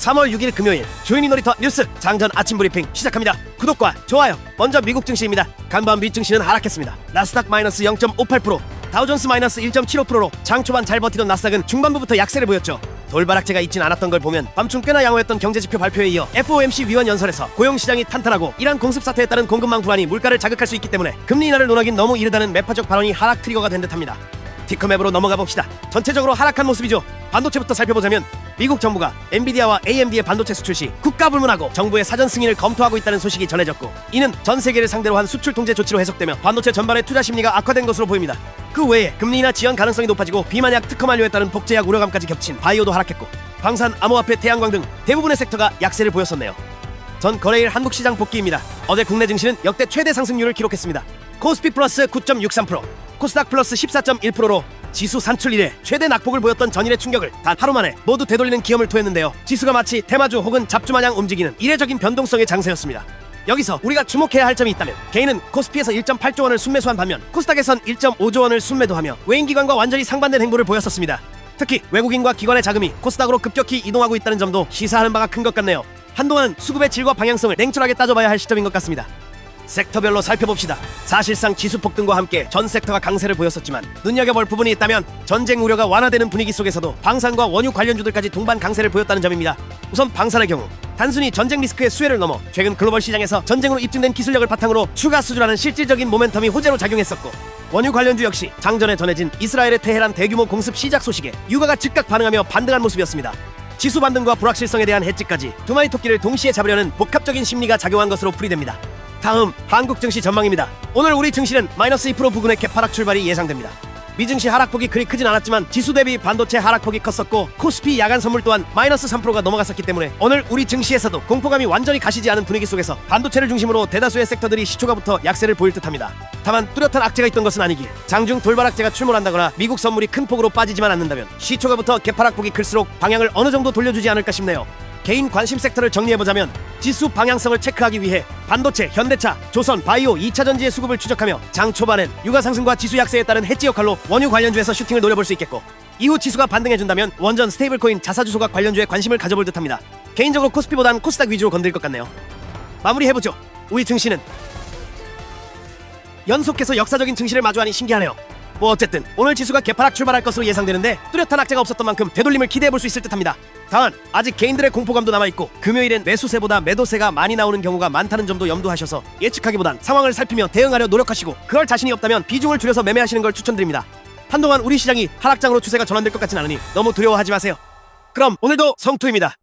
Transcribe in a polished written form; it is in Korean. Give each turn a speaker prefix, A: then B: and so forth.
A: 3월 6일 금요일 조인이 놀이터 뉴스 장전 아침 브리핑 시작합니다. 구독과 좋아요. 먼저 미국 증시입니다. 간밤 미 증시는 하락했습니다. 나스닥 마이너스 0.58%, 다우존스 마이너스 1.75%로 장 초반 잘 버티던 나스닥은 중반부부터 약세를 보였죠. 돌바락제가 있진 않았던 걸 보면 밤중 꽤나 양호했던 경제지표 발표에 이어 FOMC 위원 연설에서 고용시장이 탄탄하고 이란 공습 사태에 따른 공급망 불안이 물가를 자극할 수 있기 때문에 금리 인하를 논하긴 너무 이르다는 매파적 발언이 하락 트리거가 된 듯합니다. 티커맵으로 넘어가 봅시다. 전체적으로 하락한 모습이죠. 반도체부터 살펴보자면 미국 정부가 엔비디아와 AMD의 반도체 수출 시 국가 불문하고 정부의 사전 승인을 검토하고 있다는 소식이 전해졌고, 이는 전 세계를 상대로 한 수출 통제 조치로 해석되며 반도체 전반의 투자 심리가 악화된 것으로 보입니다. 그 외에 금리 인하 지연 가능성이 높아지고 비만약 특허 만료에 따른 복제약 우려감까지 겹친 바이오도 하락했고, 방산, 암호화폐, 태양광 등 대부분의 섹터가 약세를 보였었네요. 전 거래일 한국시장 복귀입니다. 어제 국내 증시는 역대 최대 상승률을 기록했습니다. 코스피 플러스 9.63%, 코스닥 플러스 14.1%로 지수 산출 이래 최대 낙폭을 보였던 전일의 충격을 단 하루 만에 모두 되돌리는 기염을 토했는데요. 지수가 마치 테마주 혹은 잡주마냥 움직이는 이례적인 변동성의 장세였습니다. 여기서 우리가 주목해야 할 점이 있다면, 개인은 코스피에서 1.8조 원을 순매수한 반면 코스닥에선 1.5조 원을 순매도하며 외인기관과 완전히 상반된 행보를 보였었습니다. 특히 외국인과 기관의 자금이 코스닥으로 급격히 이동하고 있다는 점도 시사하는 바가 큰 것 같네요. 한동안 수급의 질과 방향성을 냉철하게 따져봐야 할 시점인 것 같습니다. 섹터별로 살펴봅시다. 사실상 지수 폭등과 함께 전 섹터가 강세를 보였었지만 눈여겨볼 부분이 있다면 전쟁 우려가 완화되는 분위기 속에서도 방산과 원유 관련주들까지 동반 강세를 보였다는 점입니다. 우선 방산의 경우 단순히 전쟁 리스크의 수혜를 넘어 최근 글로벌 시장에서 전쟁으로 입증된 기술력을 바탕으로 추가 수주라는 실질적인 모멘텀이 호재로 작용했었고, 원유 관련주 역시 장전에 전해진 이스라엘의 테헤란 대규모 공습 시작 소식에 유가가 즉각 반응하며 반등한 모습이었습니다. 지수 반등과 불확실성에 대한 해지까지 두 마리 토끼를 동시에 잡으려는 복합적인 심리가 작용한 것으로 풀이됩니다. 다음 한국 증시 전망입니다. 오늘 우리 증시는 마이너스 2% 부근의 개파락 출발이 예상됩니다. 미 증시 하락폭이 그리 크진 않았지만 지수 대비 반도체 하락폭이 컸었고, 코스피 야간 선물 또한 마이너스 3%가 넘어갔었기 때문에 오늘 우리 증시에서도 공포감이 완전히 가시지 않은 분위기 속에서 반도체를 중심으로 대다수의 섹터들이 시초가부터 약세를 보일 듯합니다. 다만 뚜렷한 악재가 있던 것은 아니기에 장중 돌바락제가 출몰한다거나 미국 선물이 큰 폭으로 빠지지만 않는다면 시초가부터 개파락폭이 클수록 방향을 어느 정도 돌려주지 않을까 싶네요. 개인 관심 섹터를 정리해보자면, 지수 방향성을 체크하기 위해 반도체, 현대차, 조선, 바이오, 2차전지의 수급을 추적하며 장 초반엔 유가 상승과 지수 약세에 따른 해지 역할로 원유 관련주에서 슈팅을 노려볼 수 있겠고, 이후 지수가 반등해준다면 원전, 스테이블코인, 자사주소각 관련주에 관심을 가져볼 듯합니다. 개인적으로 코스피보단 코스닥 위주로 건드릴 것 같네요. 마무리해보죠. 우리 증시는 연속해서 역사적인 증시를 마주하니 신기하네요. 뭐 어쨌든 오늘 지수가 개파락 출발할 것으로 예상되는데 뚜렷한 악재가 없었던 만큼 되돌림을 기대해볼 수 있을 듯합니다. 다만 아직 개인들의 공포감도 남아있고 금요일엔 매수세보다 매도세가 많이 나오는 경우가 많다는 점도 염두하셔서 예측하기보단 상황을 살피며 대응하려 노력하시고, 그럴 자신이 없다면 비중을 줄여서 매매하시는 걸 추천드립니다. 한동안 우리 시장이 하락장으로 추세가 전환될 것 같진 않으니 너무 두려워하지 마세요. 그럼 오늘도 성투입니다.